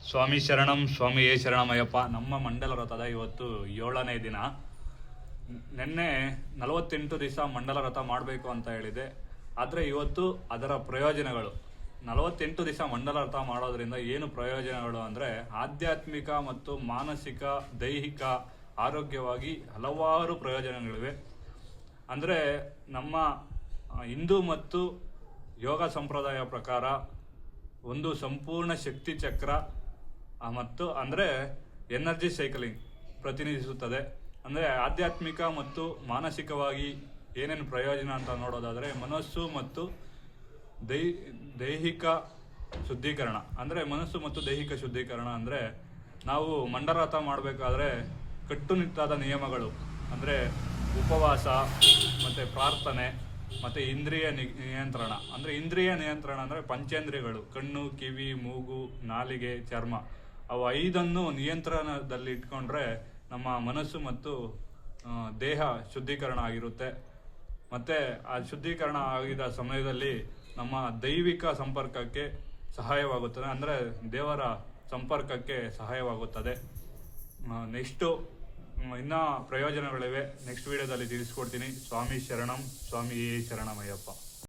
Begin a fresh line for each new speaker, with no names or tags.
ಸ್ವಾಮಿ ಶರಣಂ ಸ್ವಾಮಿ ಎ ಶರಣಮಯ್ಯಪ್ಪ. ನಮ್ಮ ಮಂಡಲ ವ್ರತದ ಇವತ್ತು 7ನೇ ದಿನ. ನಿನ್ನೆ 48 ದಿವಸ ಮಂಡಲ ವ್ರತ ಮಾಡಬೇಕು ಅಂತ ಹೇಳಿದೆ. ಆದರೆ ಇವತ್ತು ಅದರ ಪ್ರಯೋಜನಗಳು, 48 ದಿವಸ ಮಂಡಲ ವ್ರತ ಮಾಡೋದ್ರಿಂದ ಏನು ಪ್ರಯೋಜನಗಳು ಅಂದರೆ ಆಧ್ಯಾತ್ಮಿಕ ಮತ್ತು ಮಾನಸಿಕ ದೈಹಿಕ ಆರೋಗ್ಯವಾಗಿ ಹಲವಾರು ಪ್ರಯೋಜನಗಳಿವೆ. ಅಂದರೆ ನಮ್ಮ ಹಿಂದೂ ಮತ್ತು ಯೋಗ ಸಂಪ್ರದಾಯ ಪ್ರಕಾರ ಒಂದು ಸಂಪೂರ್ಣ ಶಕ್ತಿ ಚಕ್ರ ಮತ್ತು ಅಂದರೆ ಎನರ್ಜಿ ಸೈಕಲಿಂಗ್ ಪ್ರತಿನಿಧಿಸುತ್ತದೆ. ಅಂದರೆ ಆಧ್ಯಾತ್ಮಿಕ ಮತ್ತು ಮಾನಸಿಕವಾಗಿ ಏನೇನು ಪ್ರಯೋಜನ ಅಂತ ನೋಡೋದಾದರೆ ಮನಸ್ಸು ಮತ್ತು ದೈಹಿಕ ಶುದ್ಧೀಕರಣ. ಅಂದರೆ ಮನಸ್ಸು ಮತ್ತು ದೈಹಿಕ ಶುದ್ಧೀಕರಣ ಅಂದರೆ ನಾವು ಮಂಡಲವ್ರತ ಮಾಡಬೇಕಾದ್ರೆ ಕಟ್ಟುನಿಟ್ಟಾದ ನಿಯಮಗಳು ಅಂದರೆ ಉಪವಾಸ ಮತ್ತು ಪ್ರಾರ್ಥನೆ ಮತ್ತು ಇಂದ್ರಿಯ ನಿಯಂತ್ರಣ. ಅಂದರೆ ಇಂದ್ರಿಯ ನಿಯಂತ್ರಣ ಅಂದರೆ ಪಂಚೇಂದ್ರಿಯಗಳು, ಕಣ್ಣು, ಕಿವಿ, ಮೂಗು, ನಾಲಿಗೆ, ಚರ್ಮ, ಅವು 5 ನಿಯಂತ್ರಣದಲ್ಲಿ ಇಟ್ಕೊಂಡ್ರೆ ನಮ್ಮ ಮನಸ್ಸು ಮತ್ತು ದೇಹ ಶುದ್ಧೀಕರಣ ಆಗಿರುತ್ತೆ. ಮತ್ತು ಆ ಶುದ್ಧೀಕರಣ ಆಗಿದ ಸಮಯದಲ್ಲಿ ನಮ್ಮ ದೈವಿಕ ಸಂಪರ್ಕಕ್ಕೆ ಸಹಾಯವಾಗುತ್ತದೆ, ಅಂದರೆ ದೇವರ ಸಂಪರ್ಕಕ್ಕೆ ಸಹಾಯವಾಗುತ್ತದೆ. ನೆಕ್ಸ್ಟು ಇನ್ನೂ ಪ್ರಯೋಜನಗಳಿವೆ, ನೆಕ್ಸ್ಟ್ ವಿಡಿಯೋದಲ್ಲಿ ತಿಳಿಸ್ಕೊಡ್ತೀನಿ. ಸ್ವಾಮಿ ಶರಣಂ ಸ್ವಾಮಿ ಎ ಶರಣಮಯ್ಯಪ್ಪ.